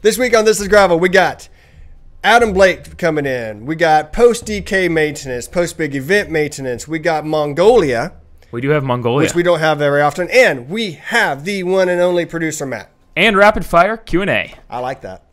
This week on This is Gravel, we got Adam Blake coming in. We got post-DK maintenance, post-big event maintenance. We got Mongolia. We do have Mongolia. Which we don't have very often. And we have the one and only producer, Matt. And rapid fire Q&A. I like that.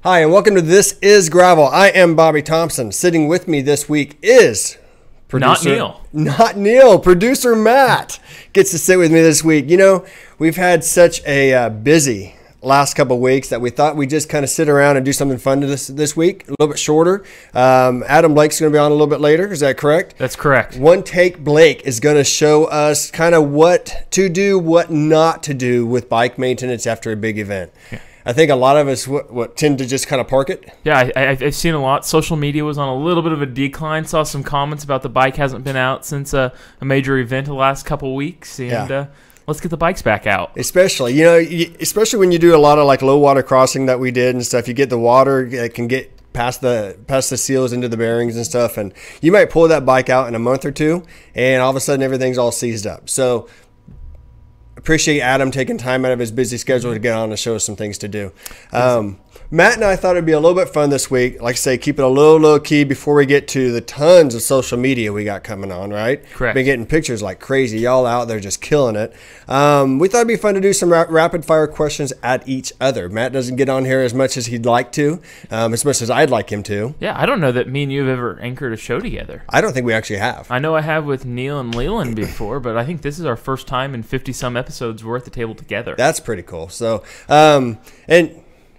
Hi, and welcome to This is Gravel. I am Bobby Thompson. Sitting with me this week is producer... Not Neil. Producer Matt gets to sit with me this week. You know, we've had such a busy last couple of weeks that we thought we'd just kind of sit around and do something fun to this week, a little bit shorter. Adam Blake's going to be on a little bit later. Is that correct? That's correct. One Take Blake is going to show us kind of what to do, what not to do with bike maintenance after a big event. Yeah. I think a lot of us tend to just kind of park it. Yeah, I've seen a lot. Social media was on a little bit of a decline. Saw some comments about the bike hasn't been out since a major event the last couple weeks. And let's get the bikes back out. Especially, especially when you do a lot of like low water crossing that we did and stuff. You get the water, it can get past the seals into the bearings and stuff. And you might pull that bike out in a month or two, and all of a sudden everything's all seized up. So appreciate Adam taking time out of his busy schedule to get on and show us some things to do. Matt and I thought it'd be a little bit fun this week. Like I say, keep it a little low key before we get to the tons of social media we got coming on, right? Correct. Been getting pictures like crazy. Y'all out there just killing it. We thought it'd be fun to do some rapid fire questions at each other. Matt doesn't get on here as much as he'd like to, as much as I'd like him to. Yeah, I don't know that me and you have ever anchored a show together. I don't think we actually have. I know I have with Neil and Leland before, but I think this is our first time in 50-some episodes we're at the table together. That's pretty cool. So,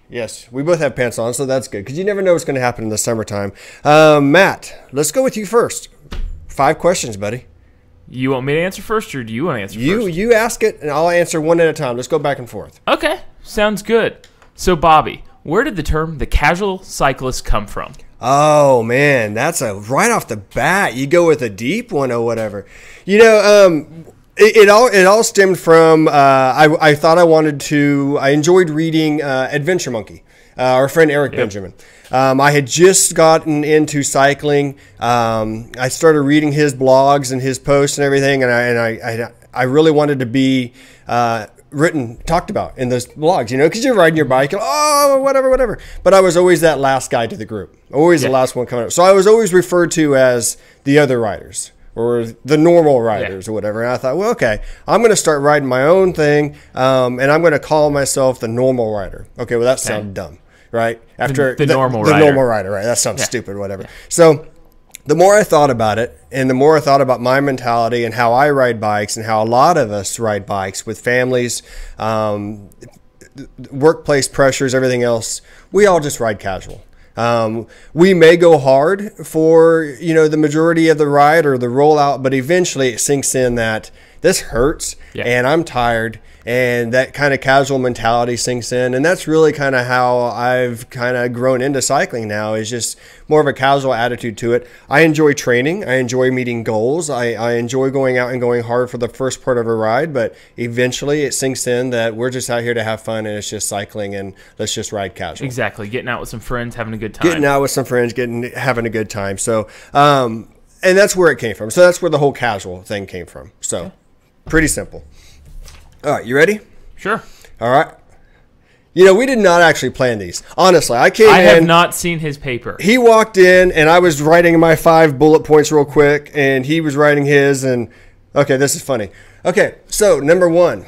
yes, we both have pants on, so that's good because you never know what's going to happen in the summertime. Matt, let's go with you first. 5 questions, buddy. You want me to answer first, or do you want to answer first? You ask it, and I'll answer one at a time. Let's go back and forth. Okay, sounds good. So, Bobby, where did the term the casual cyclist come from? Oh, man, that's right off the bat. You go with a deep one or whatever. It all stemmed from I thought I enjoyed reading Adventure Monkey, our friend Eric Benjamin. I had just gotten into cycling. I started reading his blogs and his posts and everything, and I really wanted to be talked about in those blogs, because you're riding your bike and whatever. But I was always that last guy to the group, always the last one coming up. So I was always referred to as the other riders, or the normal riders or whatever. And I thought, well, okay, I'm going to start riding my own thing, and I'm going to call myself the normal rider. Okay, well, that sounds dumb, right? After the normal rider, right? That sounds stupid, whatever. Yeah. So the more I thought about it, and the more I thought about my mentality and how I ride bikes and how a lot of us ride bikes with families, workplace pressures, everything else, we all just ride casual. We may go hard for, the majority of the ride or the rollout, but eventually it sinks in that this hurts and I'm tired, and that kind of casual mentality sinks in. And that's really kind of how I've kind of grown into cycling now, is just more of a casual attitude to it. I enjoy training. I enjoy meeting goals. I enjoy going out and going hard for the first part of a ride, but eventually it sinks in that we're just out here to have fun, and it's just cycling, and let's just ride casual. Exactly. Getting out with some friends, having a good time. Having a good time. So, and that's where it came from. So that's where the whole casual thing came from. So pretty simple. All right, you ready? Sure. All right. We did not actually plan these. Honestly, I have not seen his paper. He walked in, and I was writing my 5 bullet points real quick, and he was writing his, and okay, this is funny. Okay, so number 1,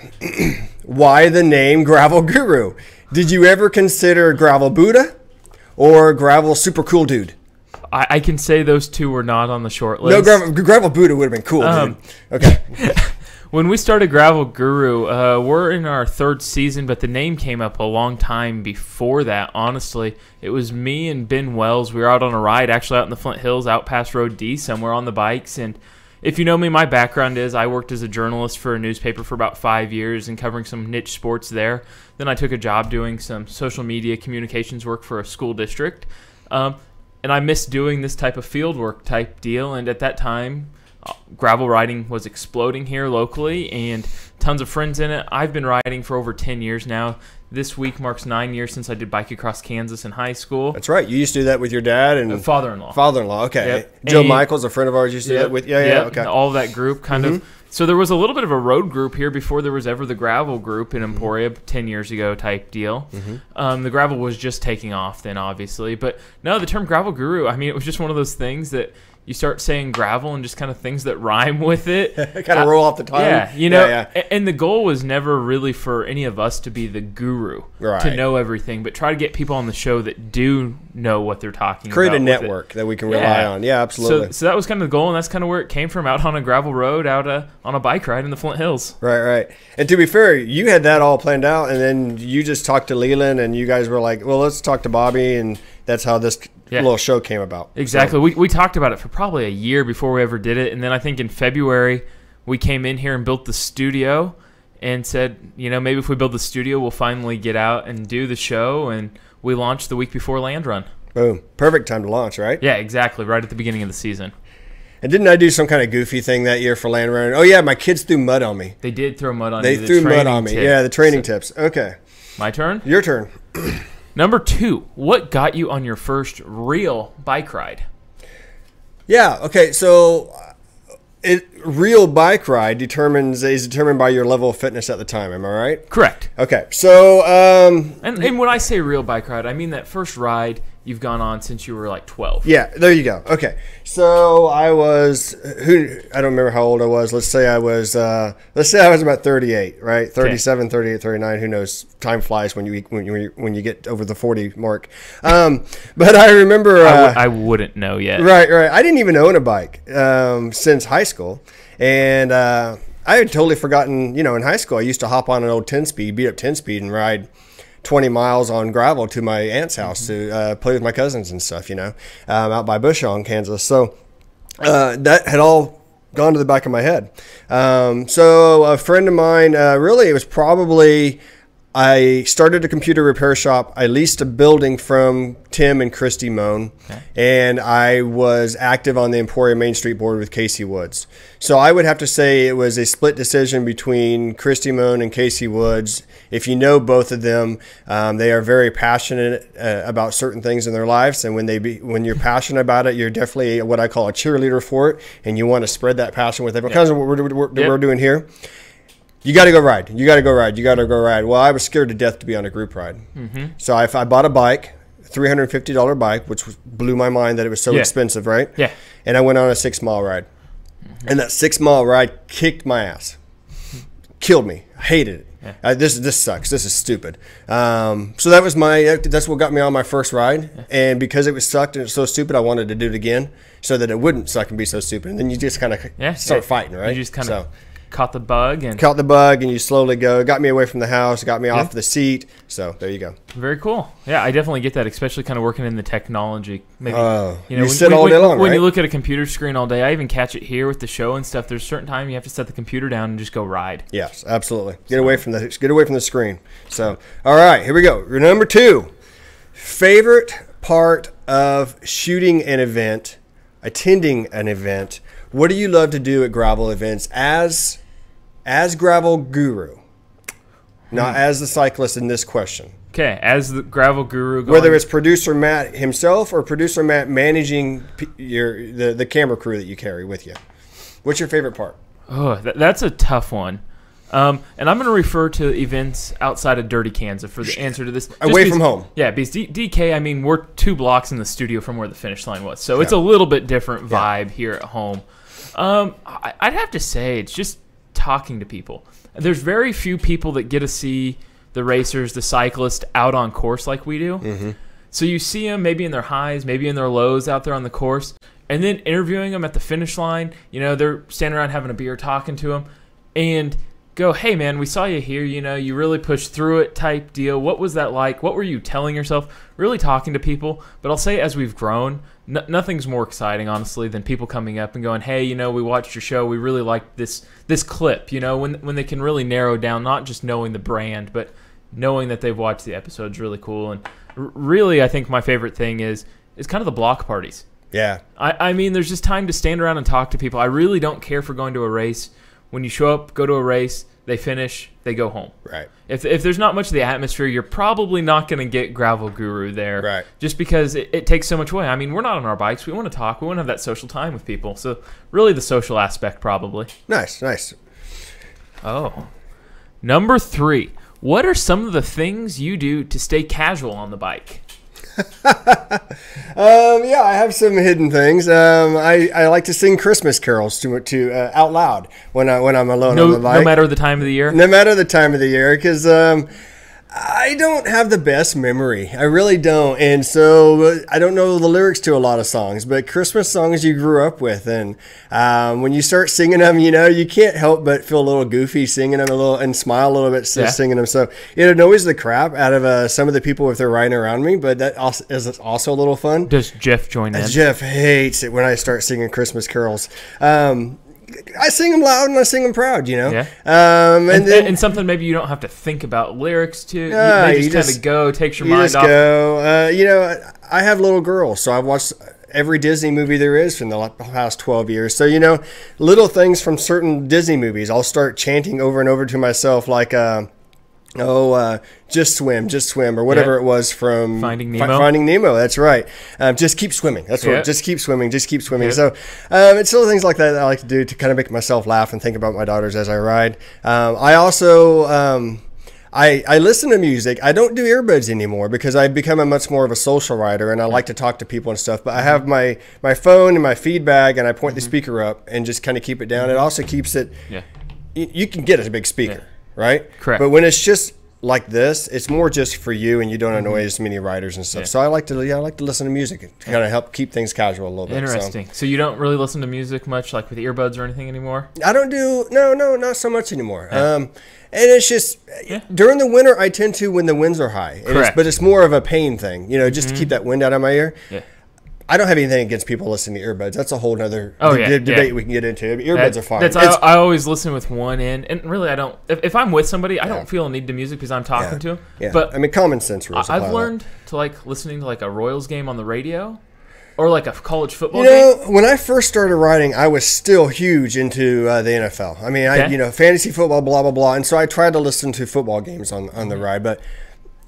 why the name Gravel Guru? Did you ever consider Gravel Buddha or Gravel Super Cool Dude? I can say those two were not on the short list. No, Gravel Buddha would have been cool, dude. Okay. When we started Gravel Guru, we're in our 3rd season, but the name came up a long time before that, honestly. It was me and Ben Wells. We were out on a ride, actually out in the Flint Hills, out past Road D, somewhere on the bikes. And if you know me, my background is I worked as a journalist for a newspaper for about 5 years and covering some niche sports there. Then I took a job doing some social media communications work for a school district. And I missed doing this type of field work type deal. And at that time, gravel riding was exploding here locally and tons of friends in it. I've been riding for over 10 years now. This week marks 9 years since I did bike across Kansas in high school. That's right. You used to do that with your dad and father-in-law. Father-in-law, okay. Yep. Joe Michaels, a friend of ours, used to do that with okay. All that group kind of. So there was a little bit of a road group here before there was ever the gravel group in Emporia 10 years ago type deal. The gravel was just taking off then, obviously. But no, the term Gravel Guru, I mean, it was just one of those things that you start saying gravel and just kind of things that rhyme with it. Kind of roll off the tongue. Yeah, you know, and the goal was never really for any of us to be the guru, to know everything, but try to get people on the show that do know what they're talking about. Create a network that we can rely on. Yeah, absolutely. So that was kind of the goal, and that's kind of where it came from, out on a gravel road, out on a bike ride in the Flint Hills. Right. And to be fair, you had that all planned out, and then you just talked to Leland, and you guys were like, well, let's talk to Bobby, and that's how this little show came about. Exactly. So. We talked about it for probably a year before we ever did it, and then I think in February we came in here and built the studio and said, you know, maybe if we build the studio, we'll finally get out and do the show, and we launched the week before Land Run. Boom. Perfect time to launch, right? Yeah, exactly. Right at the beginning of the season. And didn't I do some kind of goofy thing that year for Land Run? Oh, yeah, my kids threw mud on me. They did throw mud on me. They threw mud on me. Yeah, the training tips. Okay. My turn? Your turn. Number 2, what got you on your first real bike ride? Yeah, okay, so real bike ride is determined by your level of fitness at the time, am I right? Correct. Okay, so... And when I say real bike ride, I mean that first ride you've gone on since you were like 12. Yeah, there you go. Okay, so I was... I don't remember how old I was. Let's say I was about 38, right? 37, 38, 39, who knows? Time flies when you get over the 40 mark. But I remember... I wouldn't know yet. Right. I didn't even own a bike since high school. And I had totally forgotten, in high school, I used to hop on an old 10-speed, beat up 10-speed, and ride 20 miles on gravel to my aunt's house to play with my cousins and stuff, out by Bushong, Kansas. So that had all gone to the back of my head. So a friend of mine, really, it was probably... I started a computer repair shop. I leased a building from Tim and Christy Moan, and I was active on the Emporia Main Street board with Casey Woods. So I would have to say it was a split decision between Christy Moan and Casey Woods. If you know both of them, they are very passionate about certain things in their lives, and when you're passionate about it, you're definitely what I call a cheerleader for it, and you want to spread that passion with everyone. Kind of what we're doing here. You got to go ride. Well, I was scared to death to be on a group ride. So I bought a bike, $350 bike, which blew my mind that it was so expensive, right? Yeah. And I went on a 6-mile ride. And that 6-mile ride kicked my ass. Killed me. I hated it. Yeah. This sucks. This is stupid. So that's what got me on my first ride. Yeah. And because it was sucked and it was so stupid, I wanted to do it again so that it wouldn't suck and be so stupid. And then you just kind of start fighting, right? You just kind of... Caught the bug and you slowly go. It got me away from the house, got me off the seat. So there you go. Very cool. Yeah, I definitely get that, especially kind of working in the technology. Maybe you sit all day long, when right? you look at a computer screen all day. I even catch it here with the show and stuff. There's a certain time you have to set the computer down and just go ride. Yes, absolutely. Get away from the screen. So all right, here we go. Number 2, favorite part of shooting an event, attending an event. What do you love to do at gravel events as Gravel Guru, not as the cyclist in this question? Okay, as the Gravel Guru. Whether it's producer Matt himself or producer Matt managing the camera crew that you carry with you. What's your favorite part? Oh, that's a tough one. And I'm going to refer to events outside of Dirty Kansas for the answer to this. Away from home. Yeah, because DK, I mean, we're 2 blocks in the studio from where the finish line was. So it's a little bit different vibe here at home. I'd have to say it's just talking to people. There's very few people that get to see the racers, the cyclists out on course like we do. So you see them maybe in their highs, maybe in their lows out there on the course, and then interviewing them at the finish line. They're standing around having a beer talking to them. and go, hey, man, we saw you here. You really pushed through it type deal. What was that like? What were you telling yourself? Really talking to people. But I'll say as we've grown, nothing's more exciting, honestly, than people coming up and going, hey, we watched your show. We really liked this clip, when they can really narrow down, not just knowing the brand, but knowing that they've watched the episode's really cool. And really, I think my favorite thing is kind of the block parties. Yeah. I mean, there's just time to stand around and talk to people. I really don't care for going to a race. When you show up, go to a race, they finish, they go home. Right. If there's not much of the atmosphere, you're probably not going to get Gravel Guru there. Right. Just because it takes so much away. I mean, we're not on our bikes. We want to talk. We want to have that social time with people. So really the social aspect probably. Nice. Oh. Number 3. What are some of the things you do to stay casual on the bike? Yeah, I have some hidden things. I like to sing Christmas carols to out loud when I'm alone on the bike. No matter the time of the year? No matter the time of the year, because I don't have the best memory. I really don't. And so I don't know the lyrics to a lot of songs, but Christmas songs you grew up with. And when you start singing them, you can't help but feel a little goofy singing them and smile a little bit singing them. So it annoys the crap out of some of the people if they're riding around me, but that is also a little fun. Does Jeff join in? Jeff hates it when I start singing Christmas carols. I sing them loud and I sing them proud, Yeah. And something maybe you don't have to think about lyrics to. You just kind of go, takes your mind off. I have little girls, so I've watched every Disney movie there is from the past 12 years. So, little things from certain Disney movies, I'll start chanting over and over to myself like, just swim, or whatever it was from Finding Nemo. Finding Nemo, that's right. Just keep swimming. That's what. Just keep swimming. Yep. So it's little things like that I like to do to kind of make myself laugh and think about my daughters as I ride. I also I listen to music. I don't do earbuds anymore because I've become a much more of a social rider, and I like to talk to people and stuff. But I have my phone and my feed bag, and I point the speaker up and just kind of keep it down. It also keeps it. Yeah. You can get a big speaker. Right? Correct. But when it's just like this, it's more just for you, and you don't annoy as many riders and stuff. Yeah. So I like to listen to music to kind of help keep things casual a little bit. Interesting. So you don't really listen to music much, like with earbuds or anything anymore? I don't do not so much anymore. Yeah. And it's just during the winter, I tend to when the winds are high. Correct. But it's more of a pain thing, just to keep that wind out of my ear. Yeah. I don't have anything against people listening to earbuds. That's a whole other debate we can get into. Earbuds are fine. I always listen with one in, and really I don't. If I'm with somebody, I don't feel a need to music because I'm talking to them. Yeah. But I mean, common sense rules. I've learned to like listening to like a Royals game on the radio, or like a college football game. When I first started riding, I was still huge into the NFL. I mean, fantasy football, blah blah blah, and so I tried to listen to football games on the ride, but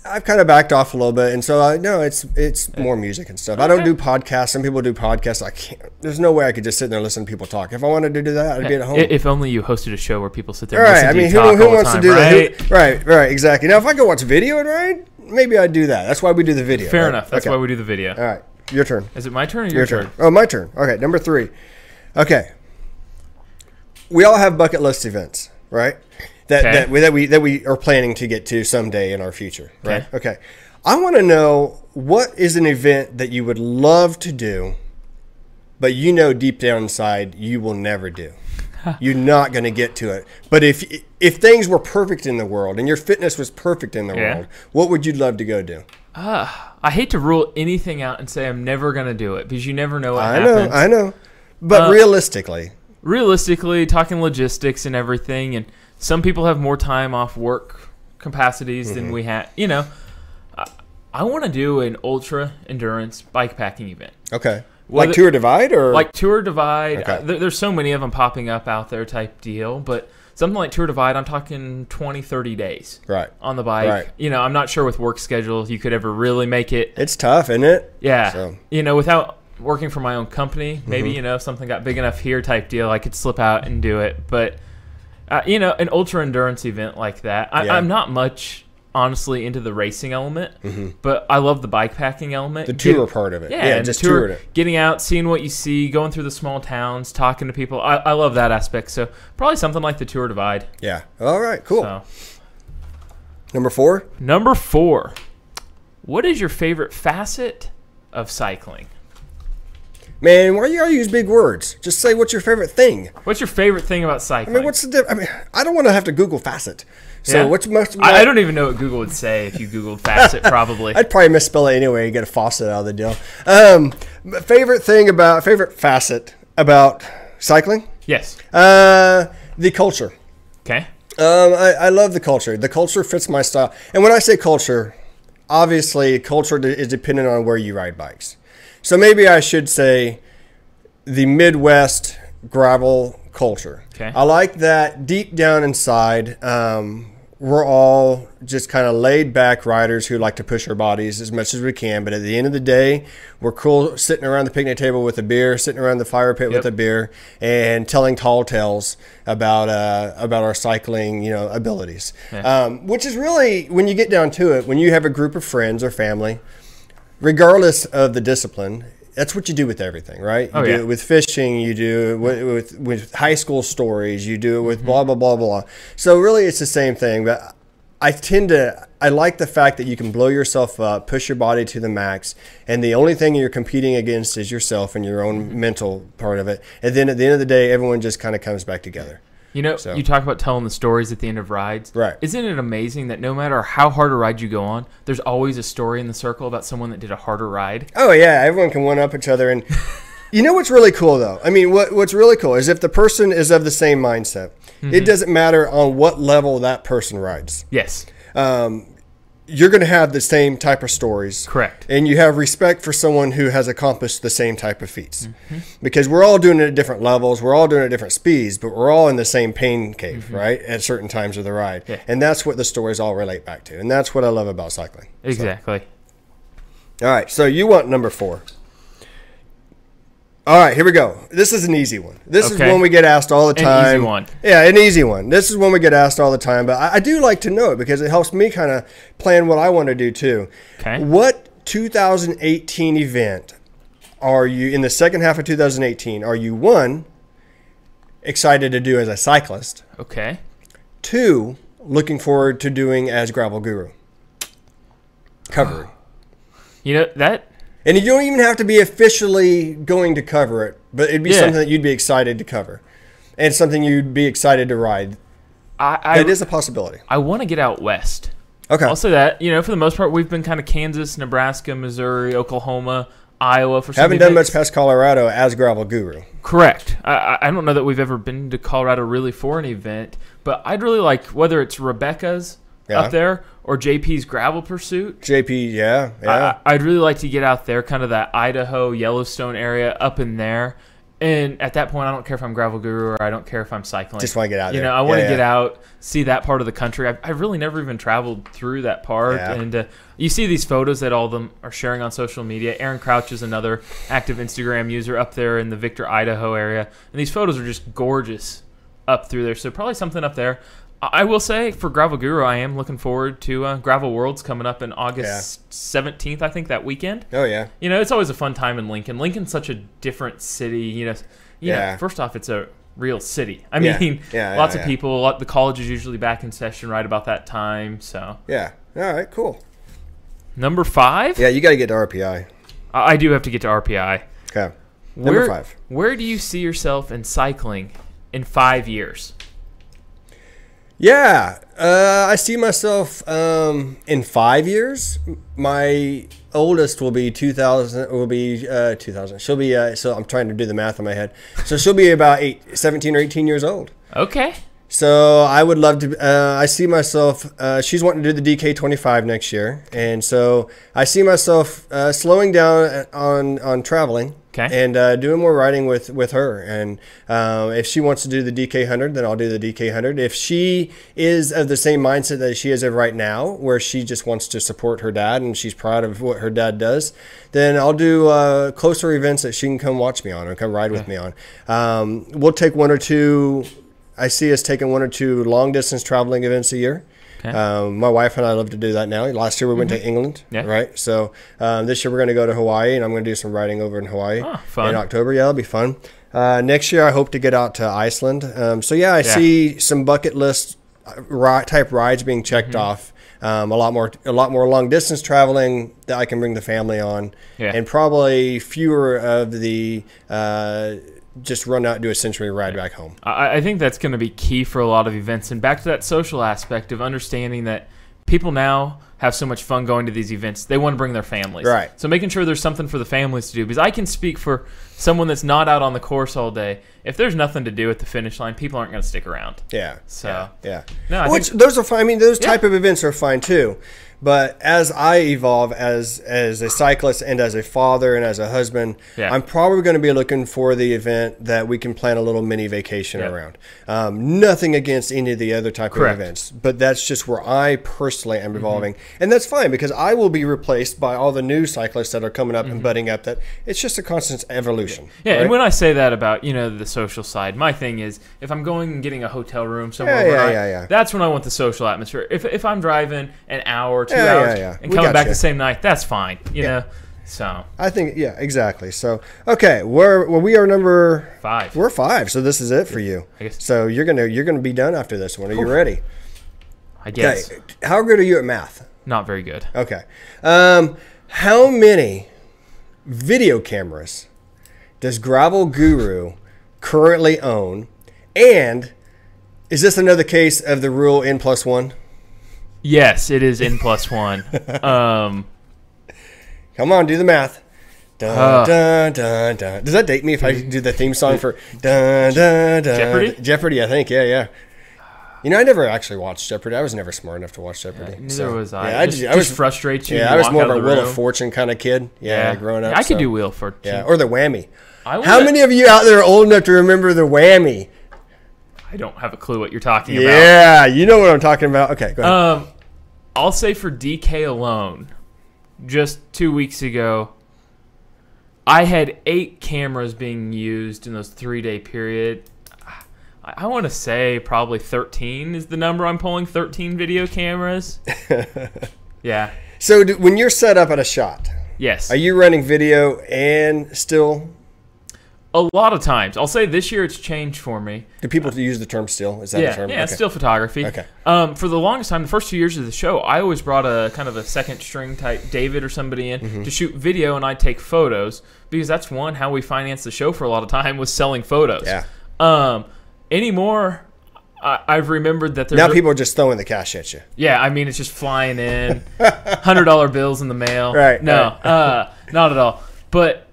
I've kind of backed off a little bit, and so it's more music and stuff. Okay. I don't do podcasts. Some people do podcasts. I can't. There's no way I could just sit there and listen to people talk. If I wanted to do that, I'd be at home. If only you hosted a show where people sit there and listen to you talk all the time. Who wants to do that? Right, exactly. Now, if I could watch video and ride, maybe I'd do that. That's why we do the video. Fair enough. That's why we do the video. All right, your turn. Is it my turn or your turn? Oh, my turn. Okay, number 3. Okay, we all have bucket list events, right? That we are planning to get to someday in our future, right? Okay. I want to know, what is an event that you would love to do, but deep down inside you will never do. You're not going to get to it. But if things were perfect in the world and your fitness was perfect in the world, what would you love to go do? I hate to rule anything out and say I'm never going to do it because you never know what happens. I know. But realistically, talking logistics and everything, and some people have more time off work capacities than we have. I want to do an ultra endurance bike packing event. Okay. Like Tour Divide or? Like Tour Divide. Okay. There's so many of them popping up out there type deal. But something like Tour Divide, I'm talking 20, 30 days on the bike. Right. I'm not sure with work schedules you could ever really make it. It's tough, isn't it? Yeah. So. Without working for my own company, maybe, if something got big enough here type deal, I could slip out and do it. But, an ultra endurance event like that, I'm not much, honestly, into the racing element, but I love the bike packing element. The tour part of it. Yeah, just touring it. Getting out, seeing what you see, going through the small towns, talking to people. I love that aspect. So probably something like the Tour Divide. Yeah. All right, cool. So. Number 4? Number 4. What is your favorite facet of cycling? Man, why you gotta use big words? Just say what's your favorite thing. What's your favorite thing about I cycling? mean, what's the difference? I mean, I don't want to have to Google facet. So Yeah? what's most? I don't even know what Google would say if you Googled facet, probably. I'd probably misspell it anyway. You get a faucet out of the deal. Favorite facet about cycling? Yes. The culture. Okay. I love the culture. The culture fits my style. And when I say culture, obviously culture is dependent on where you ride bikes. So maybe I should say the Midwest gravel culture. Okay. I like that deep down inside, we're all just kind of laid back riders who like to push our bodies as much as we can. But at the end of the day, we're cool sitting around the picnic table with a beer, sitting around the fire pit with a beer, and telling tall tales about our cycling, abilities. Yeah. Which is really, when you get down to it, when you have a group of friends or family, regardless of the discipline, that's what you do with everything, right? You do it with fishing, you do it with high school stories, you do it with blah, blah, blah, blah. So really it's the same thing, but I like the fact that you can blow yourself up, push your body to the max, and the only thing you're competing against is yourself and your own mental part of it. And then at the end of the day, everyone just kind of comes back together. You talk about telling the stories at the end of rides. Right. Isn't it amazing that no matter how hard a ride you go on, there's always a story in the circle about someone that did a harder ride? Oh, yeah. Everyone can one-up each other. And you know what's really cool, though? I mean, what's really cool is if the person is of the same mindset, it doesn't matter on what level that person rides. Yes. You're going to have the same type of stories. Correct. And you have respect for someone who has accomplished the same type of feats. Because we're all doing it at different levels. We're all doing it at different speeds, but we're all in the same pain cave, right? At certain times of the ride. Yeah. And that's what the stories all relate back to. And that's what I love about cycling. Exactly. So. All right. So you want number 4. All right, here we go. This is an easy one. This is one we get asked all the time. An easy one. Yeah, an easy one. This is one we get asked all the time, but I do like to know it because it helps me kind of plan what I want to do too. Okay. What 2018 event are you, in the second half of 2018, are you, 1, excited to do as a cyclist? Okay. 2, looking forward to doing as Gravel Guru? Covering. That... And you don't even have to be officially going to cover it, but it'd be something that you'd be excited to cover and something you'd be excited to ride. That is a possibility. I want to get out west. Okay. I'll say that. For the most part, we've been kind of Kansas, Nebraska, Missouri, Oklahoma, Iowa for some Haven't done much past Colorado as Gravel Guru. Correct. I don't know that we've ever been to Colorado really for an event, but I'd really like, whether it's Rebecca's up there or JP's Gravel Pursuit. JP, yeah. I'd really like to get out there, kind of that Idaho, Yellowstone area up in there. And at that point, I don't care if I'm Gravel Guru or I don't care if I'm cycling. Just want to get out there. I want to get out, see that part of the country. I've really never even traveled through that part. Yeah. And you see these photos that all of them are sharing on social media. Aaron Crouch is another active Instagram user up there in the Victor, Idaho area. And these photos are just gorgeous up through there. So probably something up there. I will say, for Gravel Guru, I am looking forward to Gravel Worlds coming up in August 17th, I think, that weekend. Oh, yeah. It's always a fun time in Lincoln. Lincoln's such a different city. First off, it's a real city. I mean, lots of people. The college is usually back in session right about that time. So yeah. All right, cool. Number 5? Yeah, you got to get to RPI. I do have to get to RPI. Okay. Number 5. Where do you see yourself in cycling in 5 years? Yeah, I see myself in 5 years. My oldest will be 2000. She'll be so I'm trying to do the math in my head. So she'll be about 17 or 18 years old. Okay. So I would love to. I see myself. She's wanting to do the DK25 next year, and so I see myself slowing down on traveling. Okay. And doing more riding with her. And if she wants to do the DK100, then I'll do the DK100. If she is of the same mindset that she is of right now, where she just wants to support her dad and she's proud of what her dad does, then I'll do closer events that she can come watch me on or come ride with me on. We'll take 1 or 2. I see us taking 1 or 2 long distance traveling events a year. Okay. My wife and I love to do that now. Last year we went to England, right? So this year we're going to go to Hawaii, and I'm going to do some riding over in Hawaii in October. Yeah, it'll be fun. Next year I hope to get out to Iceland. I see some bucket list type rides being checked off. A lot more long distance traveling that I can bring the family on, and probably fewer of the just run out and do a century ride back home. I think that's going to be key for a lot of events. And back to that social aspect of understanding that people now have so much fun going to these events. They want to bring their families. Right. So making sure there's something for the families to do. Because I can speak for someone that's not out on the course all day. If there's nothing to do at the finish line, people aren't going to stick around. Yeah. So. Yeah. No, those are fine. I mean, those type of events are fine too. But as I evolve as a cyclist and as a father and as a husband, I'm probably going to be looking for the event that we can plan a little mini vacation around. Nothing against any of the other type of events, but that's just where I personally am evolving. And that's fine because I will be replaced by all the new cyclists that are coming up and budding up. That it's just a constant evolution. Yeah, right? And when I say that about, the social side, my thing is if I'm going and getting a hotel room somewhere, that's when I want the social atmosphere. If I'm driving an hour, 2 hours, and coming back the same night, that's fine, you know. So I think, exactly. So okay, we are number 5. We're 5, so this is it for you. I guess. So you're gonna be done after this one. Are you ready? I guess. Okay. How good are you at math? Not very good. Okay. How many video cameras does Gravel Guru currently own? And is this another case of the rule N+1? Yes, it is N+1. Come on, do the math. Dun, dun, dun, dun. Does that date me if I do the theme song for dun, dun, dun, Jeopardy? Jeopardy, I think. Yeah. I never actually watched Jeopardy. I was never smart enough to watch Jeopardy. Neither was I. Yeah, I was frustrated you. Yeah, I was more of a Wheel of Fortune kind of kid. Growing up. I could do Wheel of Fortune. Yeah, or the Whammy. How many of you out there are old enough to remember the Whammy? I don't have a clue what you're talking about. Yeah, you know what I'm talking about. Okay, go ahead. I'll say for DK alone, just 2 weeks ago, I had 8 cameras being used in those 3-day period. I want to say probably 13 is the number I'm pulling, 13 video cameras. Yeah. So when you're set up at a shot, yes, are you running video and still? A lot of times. I'll say this year it's changed for me. Do people use the term still? Is that a term? Yeah, it's still photography. Okay. For the longest time, the first 2 years of the show, I always brought a kind of a second string type David or somebody in to shoot video, and I'd take photos because that's how we financed the show for a lot of time was selling photos. Yeah. Anymore, I've remembered that there's now people are just throwing the cash at you. Yeah, I mean it's just flying in, $100 bills in the mail. Right. No, not at all. But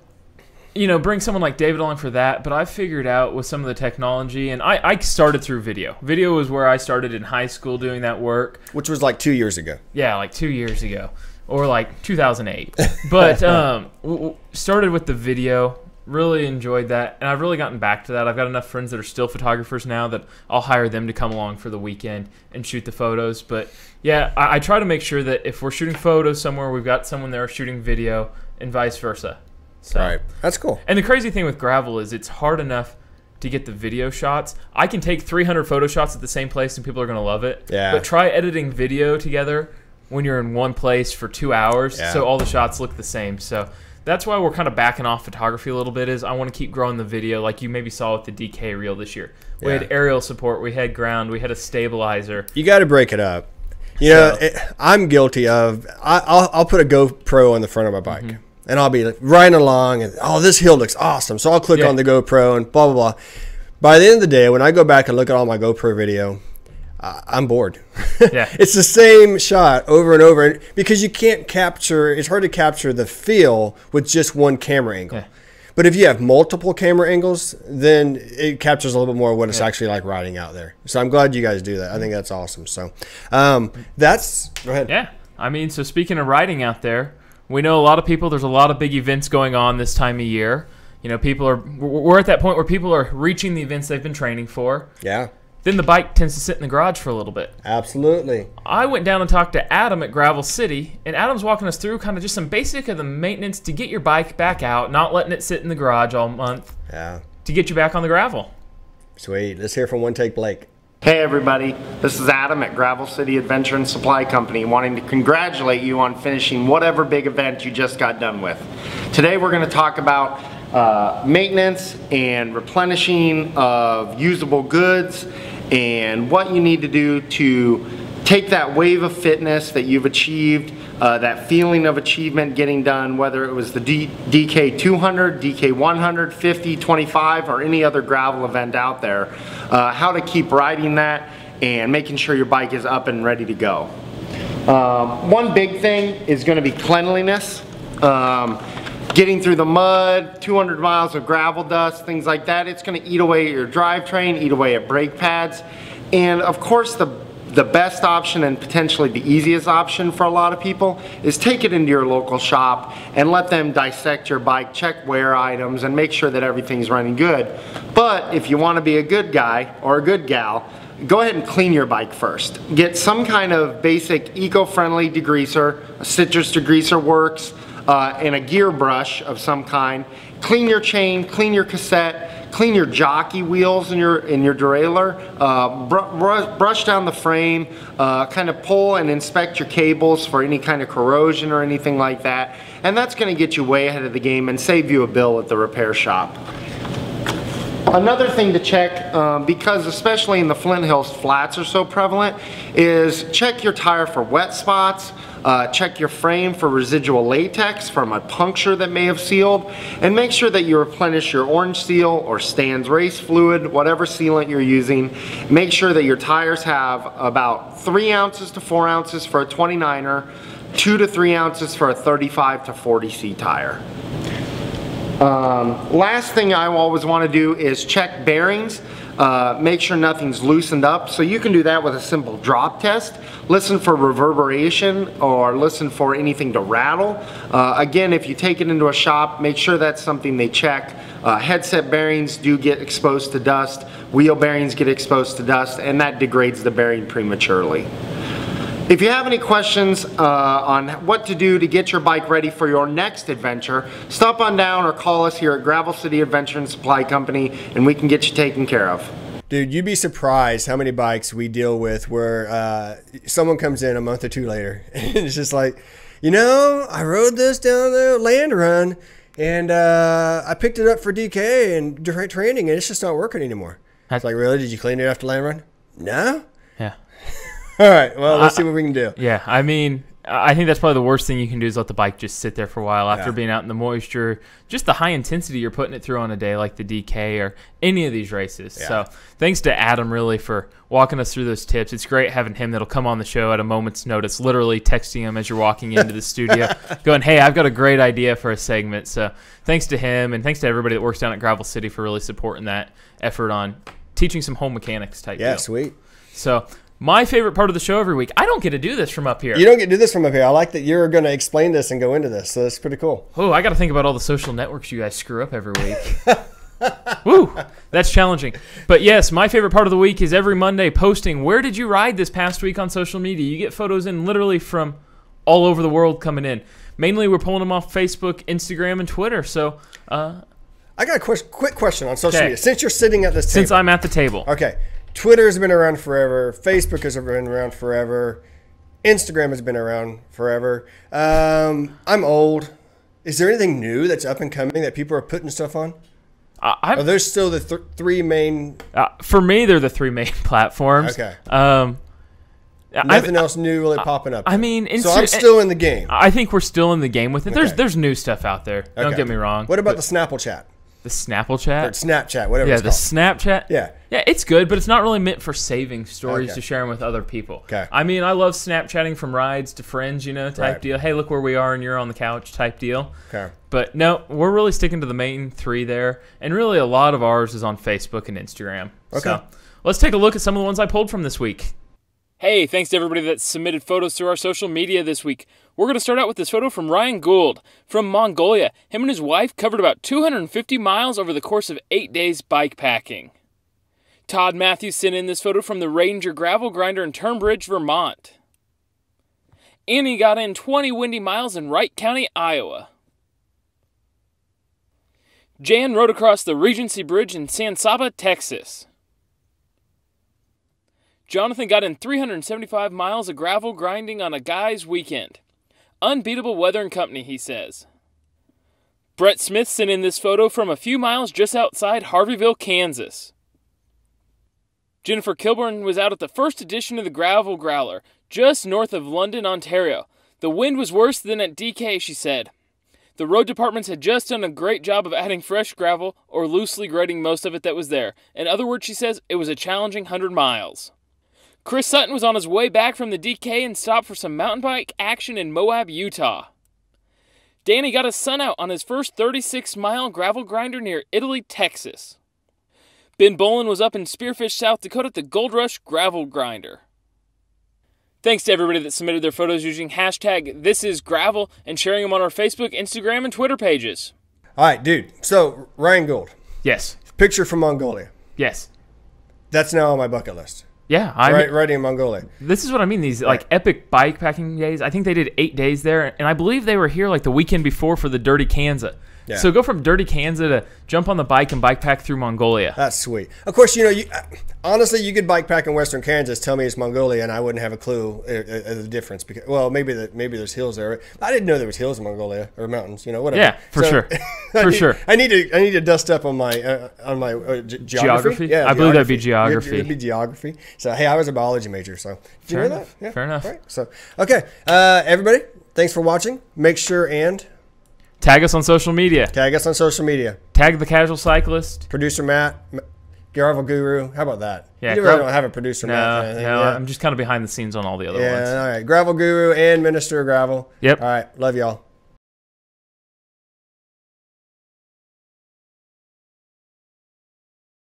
bring someone like David along for that. But I've figured out with some of the technology, and I started through video. Video was where I started in high school doing that work. Which was like 2 years ago. Yeah, like 2 years ago. Or like 2008. But started with the video. Really enjoyed that. And I've really gotten back to that. I've got enough friends that are still photographers now that I'll hire them to come along for the weekend and shoot the photos. But yeah, I try to make sure that if we're shooting photos somewhere, we've got someone there shooting video and vice versa. So, all right. That's cool. And the crazy thing with gravel is it's hard enough to get the video shots. I can take 300 photo shots at the same place and people are going to love it. Yeah. But try editing video together when you're in one place for 2 hours so all the shots look the same. So that's why we're kind of backing off photography a little bit is I want to keep growing the video like you maybe saw with the DK reel this year. We had aerial support. We had ground. We had a stabilizer. You got to break it up. I'm guilty of I'll put a GoPro on the front of my bike. And I'll be riding along and, this hill looks awesome. So I'll click on the GoPro and blah, blah, blah. By the end of the day, when I go back and look at all my GoPro video, I'm bored. It's the same shot over and over because you can't capture, it's hard to capture the feel with just one camera angle. Yeah. But if you have multiple camera angles, then it captures a little bit more of what it's actually like riding out there. So I'm glad you guys do that. I think that's awesome. So go ahead. Yeah. I mean, so speaking of riding out there, we know a lot of people, there's a lot of big events going on this time of year. We're at that point where people are reaching the events they've been training for. Yeah. Then the bike tends to sit in the garage for a little bit. Absolutely. I went down and talked to Adam at Gravel City, and Adam's walking us through kind of just some basic of the maintenance to get your bike back out, not letting it sit in the garage all month. Yeah. To get you back on the gravel. Sweet. Let's hear from One Take Blake. Hey everybody, this is Adam at Gravel City Adventure and Supply Company wanting to congratulate you on finishing whatever big event you just got done with. Today we're going to talk about maintenance and replenishing of usable goods and what you need to do to take that wave of fitness that you've achieved, that feeling of achievement getting done, whether it was the DK 200, DK 100, 50, 25, or any other gravel event out there, how to keep riding that and making sure your bike is up and ready to go. One big thing is going to be cleanliness. Getting through the mud, 200 miles of gravel dust, things like that, it's going to eat away at your drivetrain, eat away at brake pads. And of course, the best option and potentially the easiest option for a lot of people is take it into your local shop and let them dissect your bike, check wear items, and make sure that everything's running good. But if you want to be a good guy or a good gal, go ahead and clean your bike first. Get some kind of basic eco-friendly degreaser. A citrus degreaser works, and a gear brush of some kind. Clean your chain, clean your cassette, clean your jockey wheels in your derailleur, brush down the frame, kind of pull and inspect your cables for any kind of corrosion or anything like that. And that's going to get you way ahead of the game and save you a bill at the repair shop. Another thing to check, because especially in the Flint Hills flats are so prevalent, is check your tire for wet spots, check your frame for residual latex from a puncture that may have sealed, and make sure that you replenish your orange seal or Stan's race fluid, whatever sealant you're using. Make sure that your tires have about 3 ounces to 4 ounces for a 29er, 2 to 3 ounces for a 35 to 40C tire. Last thing I always want to do is check bearings, make sure nothing's loosened up. So you can do that with a simple drop test. Listen for reverberation or listen for anything to rattle. Again, if you take it into a shop, make sure that's something they check. Headset bearings do get exposed to dust, wheel bearings get exposed to dust, and that degrades the bearing prematurely. If you have any questions on what to do to get your bike ready for your next adventure, stop on down or call us here at Gravel City Adventure and Supply Company and we can get you taken care of. Dude, you'd be surprised how many bikes we deal with where someone comes in a month or two later and it's just like, you know, I rode this down the land run and I picked it up for DK and training and it's just not working anymore. It's like, really? Did you clean it after land run? No? Yeah. All right, well, let's see what we can do. Yeah, I mean, I think that's probably the worst thing you can do is let the bike just sit there for a while after being out in the moisture. Just the high intensity you're putting it through on a day like the DK or any of these races. Yeah. So thanks to Adam, really, for walking us through those tips. It's great having him that'll come on the show at a moment's notice, literally texting him as you're walking into the studio, going, hey, I've got a great idea for a segment. So thanks to him and thanks to everybody that works down at Gravel City for really supporting that effort on teaching some home mechanics type deal. Yeah, sweet. So my favorite part of the show every week, I don't get to do this from up here. You don't get to do this from up here. I like that you're going to explain this and go into this, so that's pretty cool. Oh, I got to think about all the social networks you guys screw up every week. Woo, that's challenging. But yes, my favorite part of the week is every Monday posting, where did you ride this past week on social media? You get photos in literally from all over the world coming in. Mainly we're pulling them off Facebook, Instagram, and Twitter. So I got a quick question on social media. Since you're sitting at this table. Since I'm at the table. Okay. Twitter has been around forever. Facebook has been around forever. Instagram has been around forever. I'm old. Is there anything new that's up and coming that people are putting stuff on? Are those still the three main? For me, they're the three main platforms. Okay. Nothing else new really popping up. I mean, so I'm still in the game. I think we're still in the game with it. Okay. There's new stuff out there. Don't get me wrong. What about the Snapple chat? The Snapple chat? Or Snapchat, whatever it's called. Yeah, the Snapchat. Yeah. Yeah, it's good, but it's not really meant for saving stories to share them with other people. Okay. I mean, I love Snapchatting from rides to friends, type deal. Hey, look where we are and you're on the couch type deal. Okay. But no, we're really sticking to the main three there. And really a lot of ours is on Facebook and Instagram. Okay. So let's take a look at some of the ones I pulled from this week. Hey, thanks to everybody that submitted photos through our social media this week. We're going to start out with this photo from Ryan Gould from Mongolia. Him and his wife covered about 250 miles over the course of 8 days bike packing. Todd Matthews sent in this photo from the Ranger Gravel Grinder in Turnbridge, Vermont. Annie got in 20 windy miles in Wright County, Iowa. Jan rode across the Regency Bridge in San Saba, Texas. Jonathan got in 375 miles of gravel grinding on a guy's weekend. Unbeatable weather and company, he says. Brett Smith sent in this photo from a few miles just outside Harveyville, Kansas. Jennifer Kilburn was out at the first edition of the Gravel Growler, just north of London, Ontario. The wind was worse than at DK, she said. The road departments had just done a great job of adding fresh gravel or loosely grading most of it that was there. In other words, she says, it was a challenging 100 miles. Chris Sutton was on his way back from the DK and stopped for some mountain bike action in Moab, Utah. Danny got his son out on his first 36-mile gravel grinder near Italy, Texas. Ben Bolin was up in Spearfish, South Dakota at the Gold Rush Gravel Grinder. Thanks to everybody that submitted their photos using hashtag #ThisIsGravel and sharing them on our Facebook, Instagram, and Twitter pages. All right, dude. So, Ryan Gould. Yes. Picture from Mongolia. Yes. That's now on my bucket list. Yeah. Riding in Mongolia. This is what I mean, these like epic bike packing days. I think they did 8 days there, and I believe they were here like the weekend before for the Dirty Kanza. Yeah. So go from Dirty Kanza to jump on the bike and bike pack through Mongolia. That's sweet. Of course, honestly, you could bike pack in Western Kansas, tell me it's Mongolia, and I wouldn't have a clue of the difference. Because, well, maybe there's hills there. I didn't know there was hills in Mongolia or mountains. Whatever. Yeah, for sure. Sure. I need to dust up on my geography. Yeah, I believe that'd be geography. It'd be geography. So hey, I was a biology major. So did you know that? Yeah. Fair enough. Right. So okay, everybody, thanks for watching. Make sure and tag us on social media. Tag the Casual Cyclist. Producer Matt, Gravel Guru. How about that? Yeah, you really don't have a producer Matt. No, I'm just kind of behind the scenes on all the other ones. All right. Gravel Guru and Minister of Gravel. Yep. All right. Love y'all.